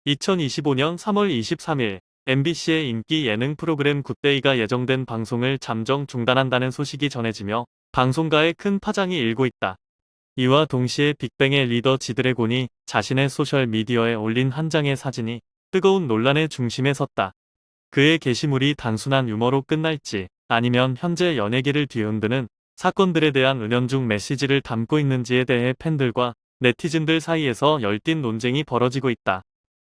2025년 3월 23일 MBC의 인기 예능 프로그램 굿데이가 예정된 방송을 잠정 중단한다는 소식이 전해지며 방송가에 큰 파장이 일고 있다. 이와 동시에 빅뱅의 리더 지드래곤이 자신의 소셜미디어에 올린 한 장의 사진이 뜨거운 논란의 중심에 섰다. 그의 게시물이 단순한 유머로 끝날지 아니면 현재 연예계를 뒤흔드는 사건들에 대한 은연중 메시지를 담고 있는지에 대해 팬들과 네티즌들 사이에서 열띤 논쟁이 벌어지고 있다.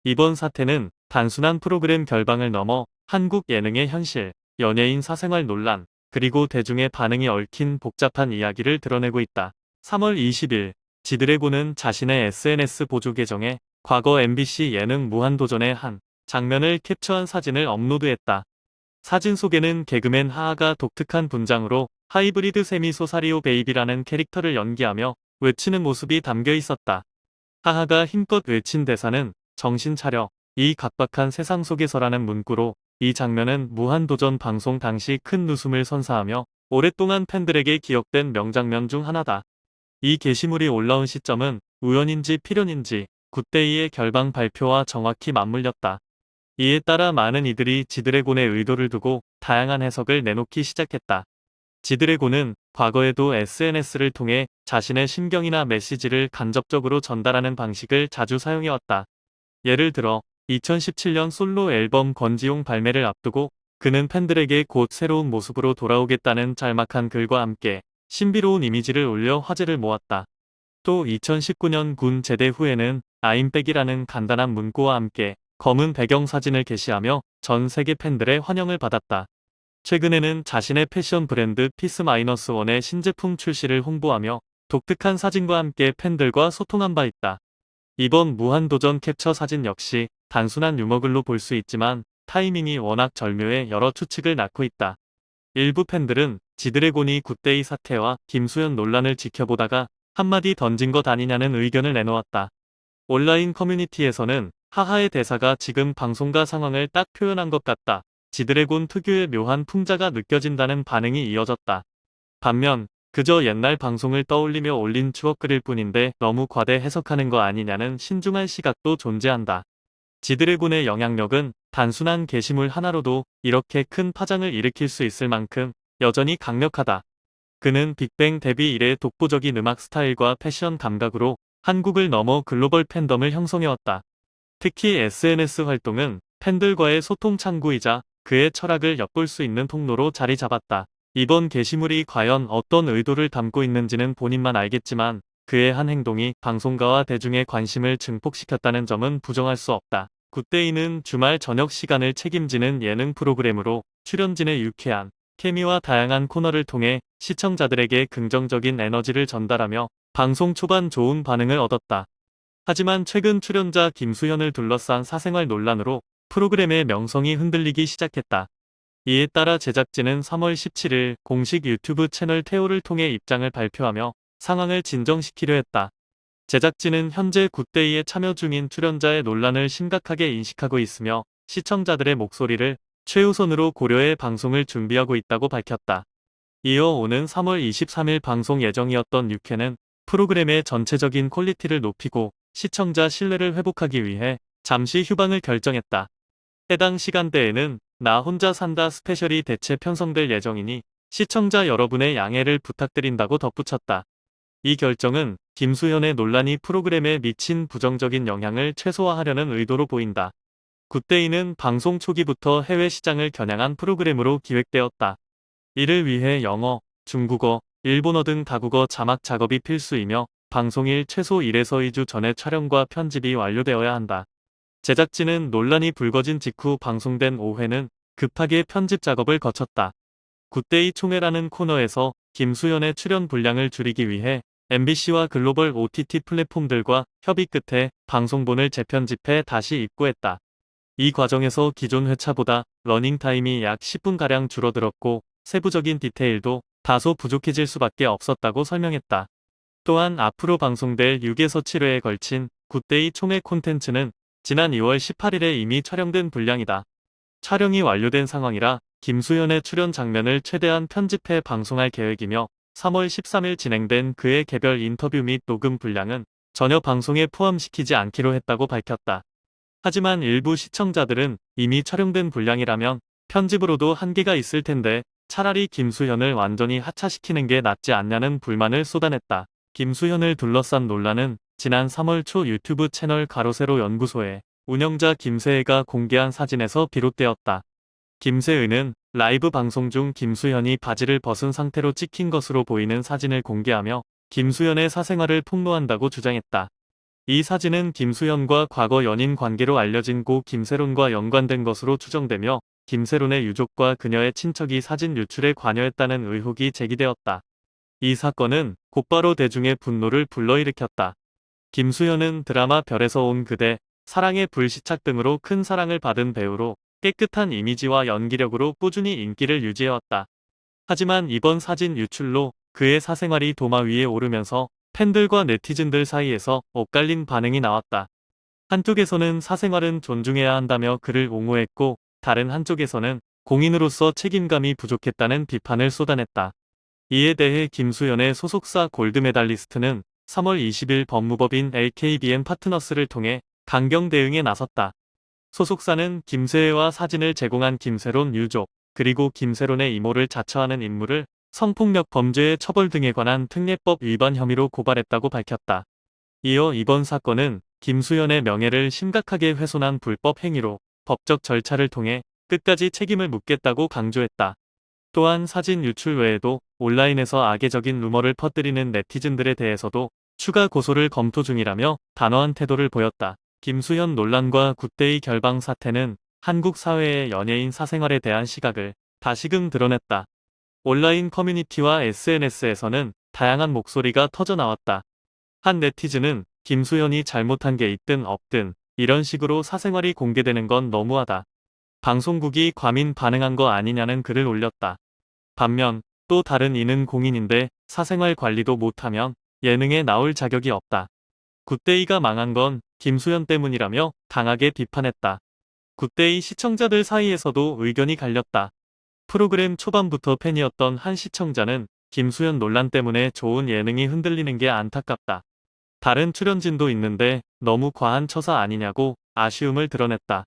이번 사태는 단순한 프로그램 결방을 넘어 한국 예능의 현실, 연예인 사생활 논란, 그리고 대중의 반응이 얽힌 복잡한 이야기를 드러내고 있다. 3월 20일, 지드래곤은 자신의 SNS 보조 계정에 과거 MBC 예능 무한도전의 한 장면을 캡처한 사진을 업로드했다. 사진 속에는 개그맨 하하가 독특한 분장으로 하이브리드 세미소사리오 베이비라는 캐릭터를 연기하며 외치는 모습이 담겨 있었다. 하하가 힘껏 외친 대사는 정신 차려, 이 각박한 세상 속에서라는 문구로 이 장면은 무한도전 방송 당시 큰 웃음을 선사하며 오랫동안 팬들에게 기억된 명장면 중 하나다. 이 게시물이 올라온 시점은 우연인지 필연인지 굿데이의 결방 발표와 정확히 맞물렸다. 이에 따라 많은 이들이 지드래곤의 의도를 두고 다양한 해석을 내놓기 시작했다. 지드래곤은 과거에도 SNS를 통해 자신의 심경이나 메시지를 간접적으로 전달하는 방식을 자주 사용해왔다. 예를 들어 2017년 솔로 앨범 건지용 발매를 앞두고 그는 팬들에게 곧 새로운 모습으로 돌아오겠다는 짤막한 글과 함께 신비로운 이미지를 올려 화제를 모았다. 또 2019년 군 제대 후에는 아임백이라는 간단한 문구와 함께 검은 배경 사진을 게시하며 전 세계 팬들의 환영을 받았다. 최근에는 자신의 패션 브랜드 피스-1의 신제품 출시를 홍보하며 독특한 사진과 함께 팬들과 소통한 바 있다. 이번 무한도전 캡처 사진 역시 단순한 유머글로 볼 수 있지만 타이밍이 워낙 절묘해 여러 추측을 낳고 있다. 일부 팬들은 지드래곤이 굿데이 사태와 김수현 논란을 지켜보다가 한마디 던진 것 아니냐는 의견을 내놓았다. 온라인 커뮤니티에서는 하하의 대사가 지금 방송가 상황을 딱 표현한 것 같다. 지드래곤 특유의 묘한 풍자가 느껴진다는 반응이 이어졌다. 반면 그저 옛날 방송을 떠올리며 올린 추억글일 뿐인데 너무 과대 해석하는 거 아니냐는 신중한 시각도 존재한다. 지드래곤의 영향력은 단순한 게시물 하나로도 이렇게 큰 파장을 일으킬 수 있을 만큼 여전히 강력하다. 그는 빅뱅 데뷔 이래 독보적인 음악 스타일과 패션 감각으로 한국을 넘어 글로벌 팬덤을 형성해왔다. 특히 SNS 활동은 팬들과의 소통 창구이자 그의 철학을 엿볼 수 있는 통로로 자리 잡았다. 이번 게시물이 과연 어떤 의도를 담고 있는지는 본인만 알겠지만 그의 한 행동이 방송가와 대중의 관심을 증폭시켰다는 점은 부정할 수 없다. 굿데이는 주말 저녁 시간을 책임지는 예능 프로그램으로 출연진의 유쾌한 케미와 다양한 코너를 통해 시청자들에게 긍정적인 에너지를 전달하며 방송 초반 좋은 반응을 얻었다. 하지만 최근 출연자 김수현을 둘러싼 사생활 논란으로 프로그램의 명성이 흔들리기 시작했다. 이에 따라 제작진은 3월 17일 공식 유튜브 채널 테오를 통해 입장을 발표하며 상황을 진정시키려 했다. 제작진은 현재 굿데이에 참여 중인 출연자의 논란을 심각하게 인식하고 있으며 시청자들의 목소리를 최우선으로 고려해 방송을 준비하고 있다고 밝혔다. 이어 오는 3월 23일 방송 예정이었던 6회는 프로그램의 전체적인 퀄리티를 높이고 시청자 신뢰를 회복하기 위해 잠시 휴방을 결정했다. 해당 시간대에는 나 혼자 산다 스페셜이 대체 편성될 예정이니 시청자 여러분의 양해를 부탁드린다고 덧붙였다. 이 결정은 김수현의 논란이 프로그램에 미친 부정적인 영향을 최소화하려는 의도로 보인다. 굿데이는 방송 초기부터 해외 시장을 겨냥한 프로그램으로 기획되었다. 이를 위해 영어, 중국어, 일본어 등 다국어 자막 작업이 필수이며 방송일 최소 1에서 2주 전에 촬영과 편집이 완료되어야 한다. 제작진은 논란이 불거진 직후 방송된 5회는 급하게 편집 작업을 거쳤다. 굿데이 총회라는 코너에서 김수현의 출연 분량을 줄이기 위해 MBC와 글로벌 OTT 플랫폼들과 협의 끝에 방송본을 재편집해 다시 입고했다. 이 과정에서 기존 회차보다 러닝타임이 약 10분가량 줄어들었고 세부적인 디테일도 다소 부족해질 수밖에 없었다고 설명했다. 또한 앞으로 방송될 6에서 7회에 걸친 굿데이 총회 콘텐츠는 지난 2월 18일에 이미 촬영된 분량이다. 촬영이 완료된 상황이라 김수현의 출연 장면을 최대한 편집해 방송할 계획이며 3월 13일 진행된 그의 개별 인터뷰 및 녹음 분량은 전혀 방송에 포함시키지 않기로 했다고 밝혔다. 하지만 일부 시청자들은 이미 촬영된 분량이라면 편집으로도 한계가 있을 텐데 차라리 김수현을 완전히 하차시키는 게 낫지 않냐는 불만을 쏟아냈다. 김수현을 둘러싼 논란은 지난 3월 초 유튜브 채널 가로세로 연구소의 운영자 김세혜가 공개한 사진에서 비롯되었다. 김세의는 라이브 방송 중 김수현이 바지를 벗은 상태로 찍힌 것으로 보이는 사진을 공개하며 김수현의 사생활을 폭로한다고 주장했다. 이 사진은 김수현과 과거 연인 관계로 알려진 고 김세론과 연관된 것으로 추정되며 김세론의 유족과 그녀의 친척이 사진 유출에 관여했다는 의혹이 제기되었다. 이 사건은 곧바로 대중의 분노를 불러일으켰다. 김수현은 드라마 별에서 온 그대, 사랑의 불시착 등으로 큰 사랑을 받은 배우로 깨끗한 이미지와 연기력으로 꾸준히 인기를 유지해왔다. 하지만 이번 사진 유출로 그의 사생활이 도마 위에 오르면서 팬들과 네티즌들 사이에서 엇갈린 반응이 나왔다. 한쪽에서는 사생활은 존중해야 한다며 그를 옹호했고, 다른 한쪽에서는 공인으로서 책임감이 부족했다는 비판을 쏟아냈다. 이에 대해 김수현의 소속사 골드메달리스트는 3월 20일 법무법인 LKBM 파트너스를 통해 강경 대응에 나섰다. 소속사는 김세혜와 사진을 제공한 김세론 유족, 그리고 김세론의 이모를 자처하는 인물을 성폭력 범죄의 처벌 등에 관한 특례법 위반 혐의로 고발했다고 밝혔다. 이어 이번 사건은 김수현의 명예를 심각하게 훼손한 불법 행위로 법적 절차를 통해 끝까지 책임을 묻겠다고 강조했다. 또한 사진 유출 외에도 온라인에서 악의적인 루머를 퍼뜨리는 네티즌들에 대해서도 추가 고소를 검토 중이라며 단호한 태도를 보였다. 김수현 논란과 굿데이 결방 사태는 한국 사회의 연예인 사생활에 대한 시각을 다시금 드러냈다. 온라인 커뮤니티와 SNS에서는 다양한 목소리가 터져나왔다. 한 네티즌은 김수현이 잘못한 게 있든 없든 이런 식으로 사생활이 공개되는 건 너무하다. 방송국이 과민 반응한 거 아니냐는 글을 올렸다. 반면 또 다른 이는 공인인데 사생활 관리도 못하면 예능에 나올 자격이 없다. 굿데이가 망한 건 김수현 때문이라며 강하게 비판했다. 굿데이 시청자들 사이에서도 의견이 갈렸다. 프로그램 초반부터 팬이었던 한 시청자는 김수현 논란 때문에 좋은 예능이 흔들리는 게 안타깝다. 다른 출연진도 있는데 너무 과한 처사 아니냐고 아쉬움을 드러냈다.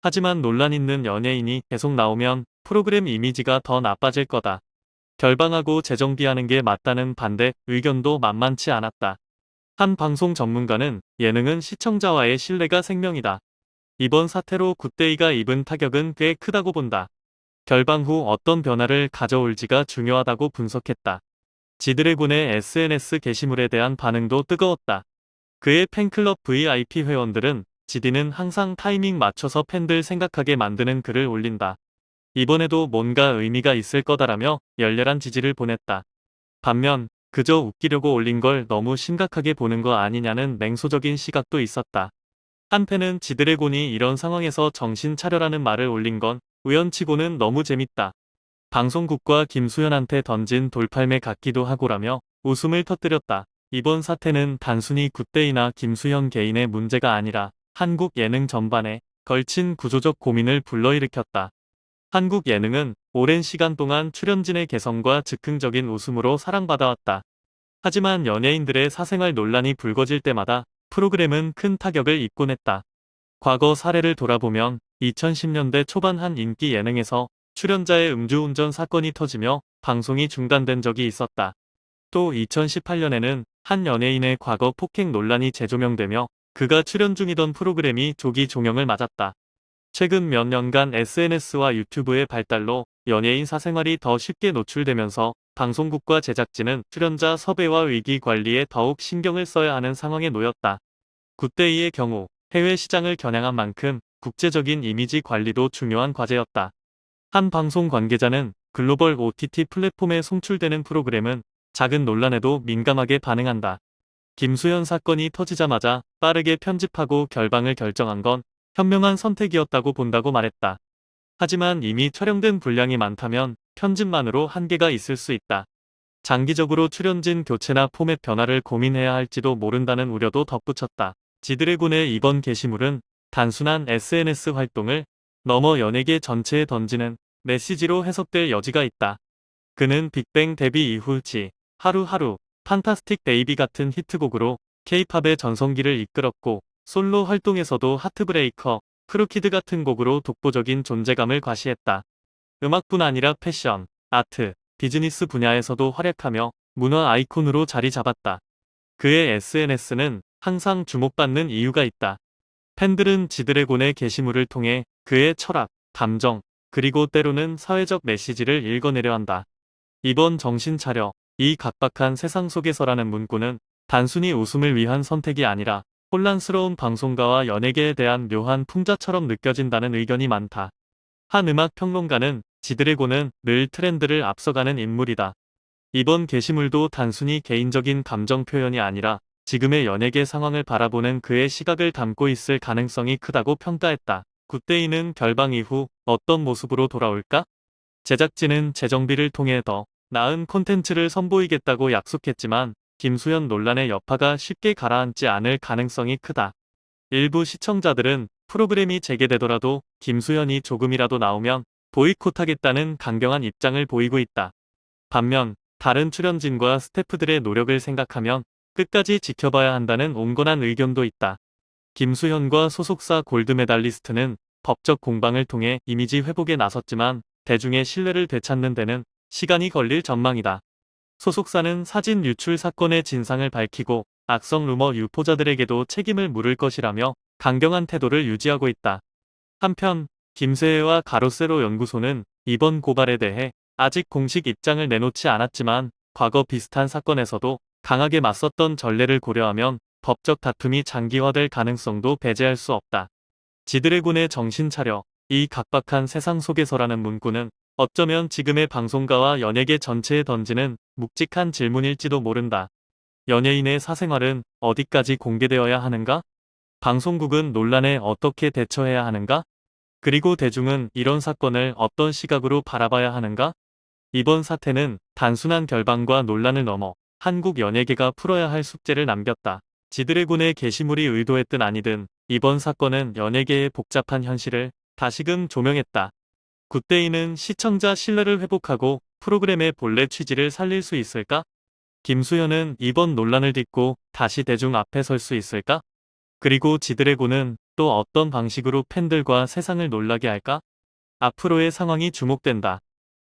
하지만 논란 있는 연예인이 계속 나오면 프로그램 이미지가 더 나빠질 거다. 결방하고 재정비하는 게 맞다는 반대 의견도 만만치 않았다. 한 방송 전문가는 예능은 시청자와의 신뢰가 생명이다. 이번 사태로 굿데이가 입은 타격은 꽤 크다고 본다. 결방 후 어떤 변화를 가져올지가 중요하다고 분석했다. 지드래곤의 SNS 게시물에 대한 반응도 뜨거웠다. 그의 팬클럽 VIP 회원들은 지디는 항상 타이밍 맞춰서 팬들 생각하게 만드는 글을 올린다. 이번에도 뭔가 의미가 있을 거다라며 열렬한 지지를 보냈다. 반면 그저 웃기려고 올린 걸 너무 심각하게 보는 거 아니냐는 냉소적인 시각도 있었다. 한 팬은 지드래곤이 이런 상황에서 정신 차려라는 말을 올린 건 우연치고는 너무 재밌다. 방송국과 김수현한테 던진 돌팔매 같기도 하고라며 웃음을 터뜨렸다. 이번 사태는 단순히 굿데이나 김수현 개인의 문제가 아니라 한국 예능 전반에 걸친 구조적 고민을 불러일으켰다. 한국 예능은 오랜 시간 동안 출연진의 개성과 즉흥적인 웃음으로 사랑받아왔다. 하지만 연예인들의 사생활 논란이 불거질 때마다 프로그램은 큰 타격을 입곤 했다. 과거 사례를 돌아보면 2010년대 초반 한 인기 예능에서 출연자의 음주운전 사건이 터지며 방송이 중단된 적이 있었다. 또 2018년에는 한 연예인의 과거 폭행 논란이 재조명되며 그가 출연 중이던 프로그램이 조기 종영을 맞았다. 최근 몇 년간 SNS와 유튜브의 발달로 연예인 사생활이 더 쉽게 노출되면서 방송국과 제작진은 출연자 섭외와 위기 관리에 더욱 신경을 써야 하는 상황에 놓였다. 굿데이의 경우 해외 시장을 겨냥한 만큼 국제적인 이미지 관리도 중요한 과제였다. 한 방송 관계자는 글로벌 OTT 플랫폼에 송출되는 프로그램은 작은 논란에도 민감하게 반응한다. 김수현 사건이 터지자마자 빠르게 편집하고 결방을 결정한 건 현명한 선택이었다고 본다고 말했다. 하지만 이미 촬영된 분량이 많다면 편집만으로 한계가 있을 수 있다. 장기적으로 출연진 교체나 포맷 변화를 고민해야 할지도 모른다는 우려도 덧붙였다. 지드래곤의 이번 게시물은 단순한 SNS 활동을 넘어 연예계 전체에 던지는 메시지로 해석될 여지가 있다. 그는 빅뱅 데뷔 이후 하루하루, 판타스틱 베이비 같은 히트곡으로 K-팝의 전성기를 이끌었고 솔로 활동에서도 하트브레이커, 크루키드 같은 곡으로 독보적인 존재감을 과시했다. 음악뿐 아니라 패션, 아트, 비즈니스 분야에서도 활약하며 문화 아이콘으로 자리 잡았다. 그의 SNS는 항상 주목받는 이유가 있다. 팬들은 지드래곤의 게시물을 통해 그의 철학, 감정, 그리고 때로는 사회적 메시지를 읽어내려 한다. 이번 정신 차려, 이 각박한 세상 속에서라는 문구는 단순히 웃음을 위한 선택이 아니라 혼란스러운 방송가와 연예계에 대한 묘한 풍자처럼 느껴진다는 의견이 많다. 한 음악 평론가는 지드래곤은 늘 트렌드를 앞서가는 인물이다. 이번 게시물도 단순히 개인적인 감정 표현이 아니라 지금의 연예계 상황을 바라보는 그의 시각을 담고 있을 가능성이 크다고 평가했다. 굿데이는 결방 이후 어떤 모습으로 돌아올까? 제작진은 재정비를 통해 더 나은 콘텐츠를 선보이겠다고 약속했지만 김수현 논란의 여파가 쉽게 가라앉지 않을 가능성이 크다. 일부 시청자들은 프로그램이 재개되더라도 김수현이 조금이라도 나오면 보이콧하겠다는 강경한 입장을 보이고 있다. 반면 다른 출연진과 스태프들의 노력을 생각하면 끝까지 지켜봐야 한다는 온건한 의견도 있다. 김수현과 소속사 골드메달리스트는 법적 공방을 통해 이미지 회복에 나섰지만 대중의 신뢰를 되찾는 데는 시간이 걸릴 전망이다. 소속사는 사진 유출 사건의 진상을 밝히고 악성 루머 유포자들에게도 책임을 물을 것이라며 강경한 태도를 유지하고 있다. 한편 김세혜와 가로세로 연구소는 이번 고발에 대해 아직 공식 입장을 내놓지 않았지만 과거 비슷한 사건에서도 강하게 맞섰던 전례를 고려하면 법적 다툼이 장기화될 가능성도 배제할 수 없다. 지드래곤의 정신 차려, 이 각박한 세상 속에서라는 문구는 어쩌면 지금의 방송가와 연예계 전체에 던지는 묵직한 질문일지도 모른다. 연예인의 사생활은 어디까지 공개되어야 하는가? 방송국은 논란에 어떻게 대처해야 하는가? 그리고 대중은 이런 사건을 어떤 시각으로 바라봐야 하는가? 이번 사태는 단순한 결방과 논란을 넘어 한국 연예계가 풀어야 할 숙제를 남겼다. 지드래곤의 게시물이 의도했든 아니든 이번 사건은 연예계의 복잡한 현실을 다시금 조명했다. 굿데이는 시청자 신뢰를 회복하고 프로그램의 본래 취지를 살릴 수 있을까? 김수현은 이번 논란을 딛고 다시 대중 앞에 설 수 있을까? 그리고 지드래곤은 또 어떤 방식으로 팬들과 세상을 놀라게 할까? 앞으로의 상황이 주목된다.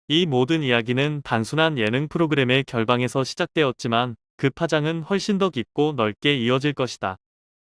이 모든 이야기는 단순한 예능 프로그램의 결방에서 시작되었지만 그 파장은 훨씬 더 깊고 넓게 이어질 것이다.